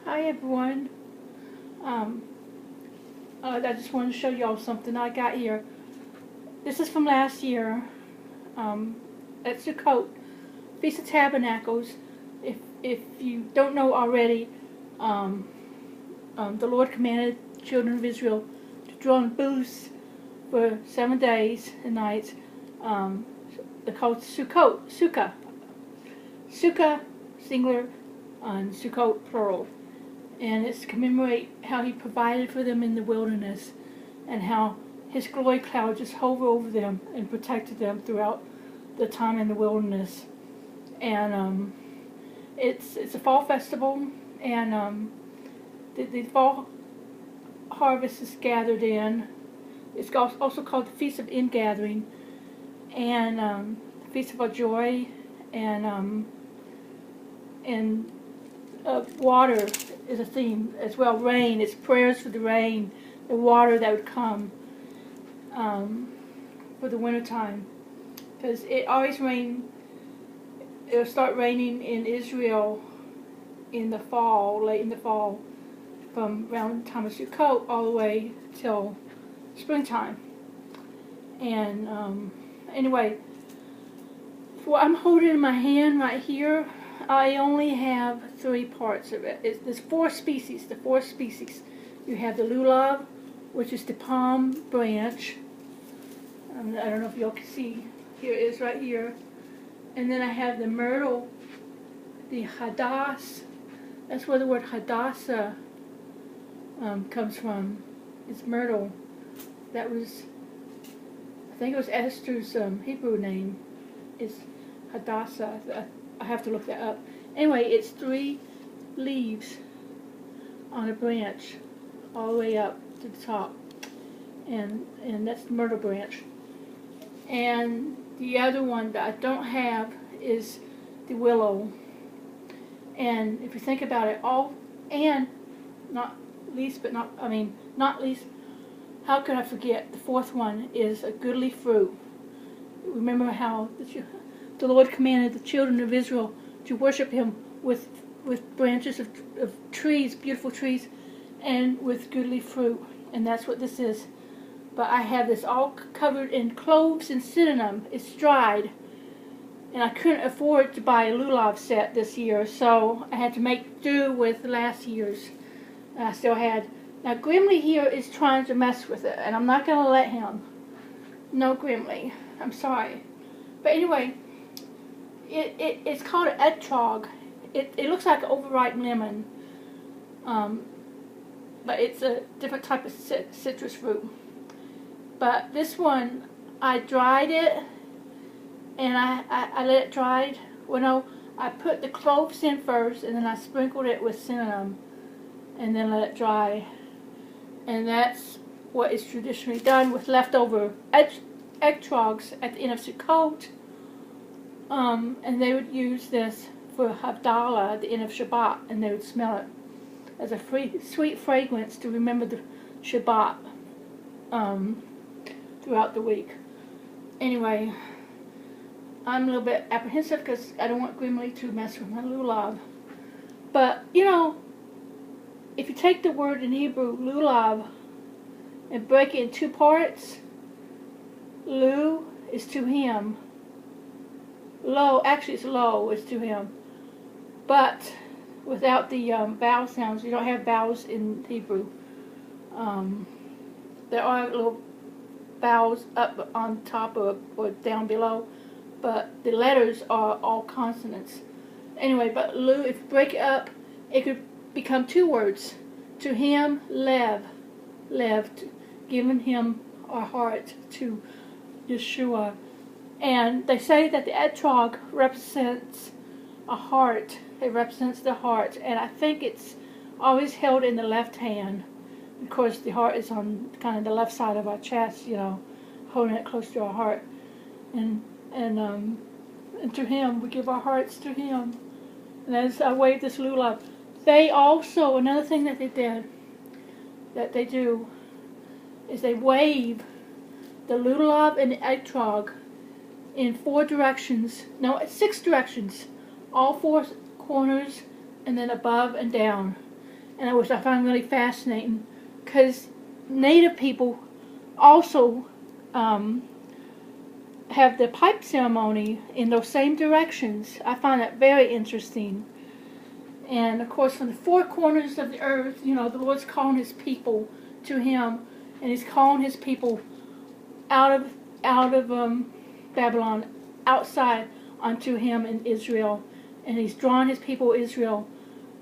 Hi everyone. Um, I just wanted to show y'all something I got here. This is from last year. At Sukkot, Feast of Tabernacles. If you don't know already, the Lord commanded the children of Israel to draw on booths for 7 days and nights. They're called Sukkot, Sukkah singular, and Sukkot plural. And it's to commemorate how he provided for them in the wilderness and how his glory cloud just hovered over them and protected them throughout the time in the wilderness. And it's a fall festival, and the fall harvest is gathered in. It's also called the Feast of Ingathering, and the Feast of our Joy, and water is a theme as well. Rain, it's prayers for the rain, the water that would come for the winter time, because it always rains. It'll start raining in Israel in the fall, late in the fall, from around the time of Sukkot all the way till springtime. And anyway, what I'm holding in my hand right here, I only have 3 parts of it. There's 4 species. The 4 species. You have the Lulav, which is the palm branch. I don't know if y'all can see. Here it is right here. And then I have the myrtle, the hadass. That's where the word hadassah comes from. It's myrtle. That was, I think it was Esther's Hebrew name. It's hadassah. I have to look that up. Anyway, it's 3 leaves on a branch all the way up to the top. And that's the myrtle branch. And the other one that I don't have is the willow. And if you think about it, not least, how could I forget? The 4th one is a goodly fruit. Remember how the Lord commanded the children of Israel to worship Him with branches of trees, beautiful trees, and with goodly fruit. And that's what this is. But I have this all covered in cloves and cinnamon. It's dried. And I couldn't afford to buy a Lulav set this year, so I had to make do with last year's. And I still had. Now Grimly here is trying to mess with it, and I'm not going to let him. No, Grimly. I'm sorry. But anyway, it's called an etrog. It looks like an overripe lemon, but it's a different type of citrus fruit. But this one, I dried it, and I let it dry. Well, no, I put the cloves in first, and then I sprinkled it with cinnamon, and then let it dry. And that's what is traditionally done with leftover etrogs at the end of Sukkot. And they would use this for Havdalah at the end of Shabbat, and they would smell it as a sweet fragrance to remember the Shabbat throughout the week. Anyway, I'm a little bit apprehensive because I don't want Grimly to mess with my Lulav. But, you know, if you take the word in Hebrew, Lulav, and break it in 2 parts, Lu is to him. Lo, actually it's lo, is to him. But without the vowel sounds, you don't have vowels in Hebrew. There are little vowels up on top or down below, but the letters are all consonants. Anyway, but Lu, if you break it up, it could become 2 words. To him, Lev, giving him our heart to Yeshua. And they say that the etrog represents a heart. It represents the heart. And I think it's always held in the left hand. Of course, the heart is on kind of the left side of our chest, you know, holding it close to our heart. And to him, we give our hearts to him. And as I wave this lulav, they also, another thing that they do, is they wave the lulav and the etrog in 4 directions, no, 6 directions, all 4 corners, and then above and down. and which I find really fascinating, because Native people also have the pipe ceremony in those same directions. I find that very interesting. And of course, from the four corners of the earth, you know, the Lord's calling His people to Him, and He's calling His people out of Babylon, outside unto Him in Israel, and He's drawing His people Israel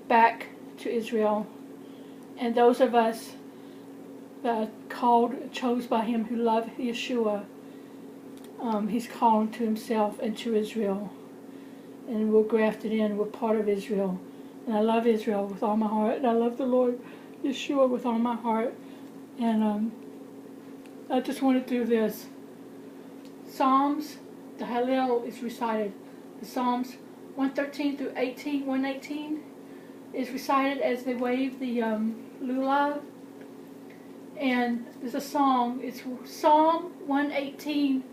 back to Israel. And those of us that are called, chose by Him, who love Yeshua, He's calling to Himself and to Israel, and we're grafted in. We're part of Israel. And I love Israel with all my heart, and I love the Lord Yeshua with all my heart. And I just want to do this. Psalms, the Hallel is recited. The Psalms 113 through 118 is recited as they wave the Lulav. And there's a song. It's Psalm 118.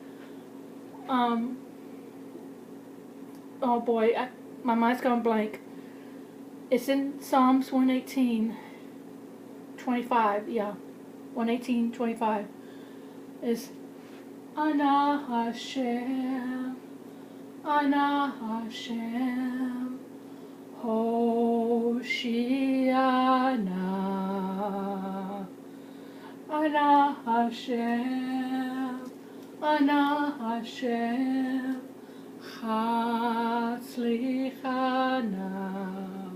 Oh boy, my mind's gone blank. It's in Psalms 118, 25, yeah. 118, 25. It's Ana Hashem, Ana Hashem, Hoshiana. Ana Hashem, Ana Hashem, Chatzlichana.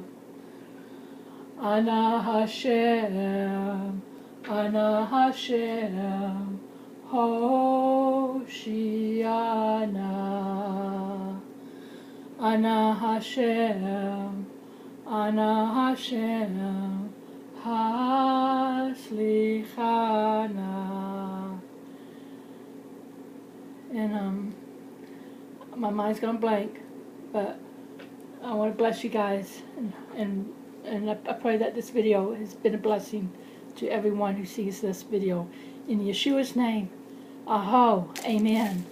Ana Hashem, Ana Hashem, Hoshiana. Ana Hashem, Ana Hashem, Haslichana. And my mind's gone blank, but I want to bless you guys, and I pray that this video has been a blessing to everyone who sees this video. In Yeshua's name, Aho, amen.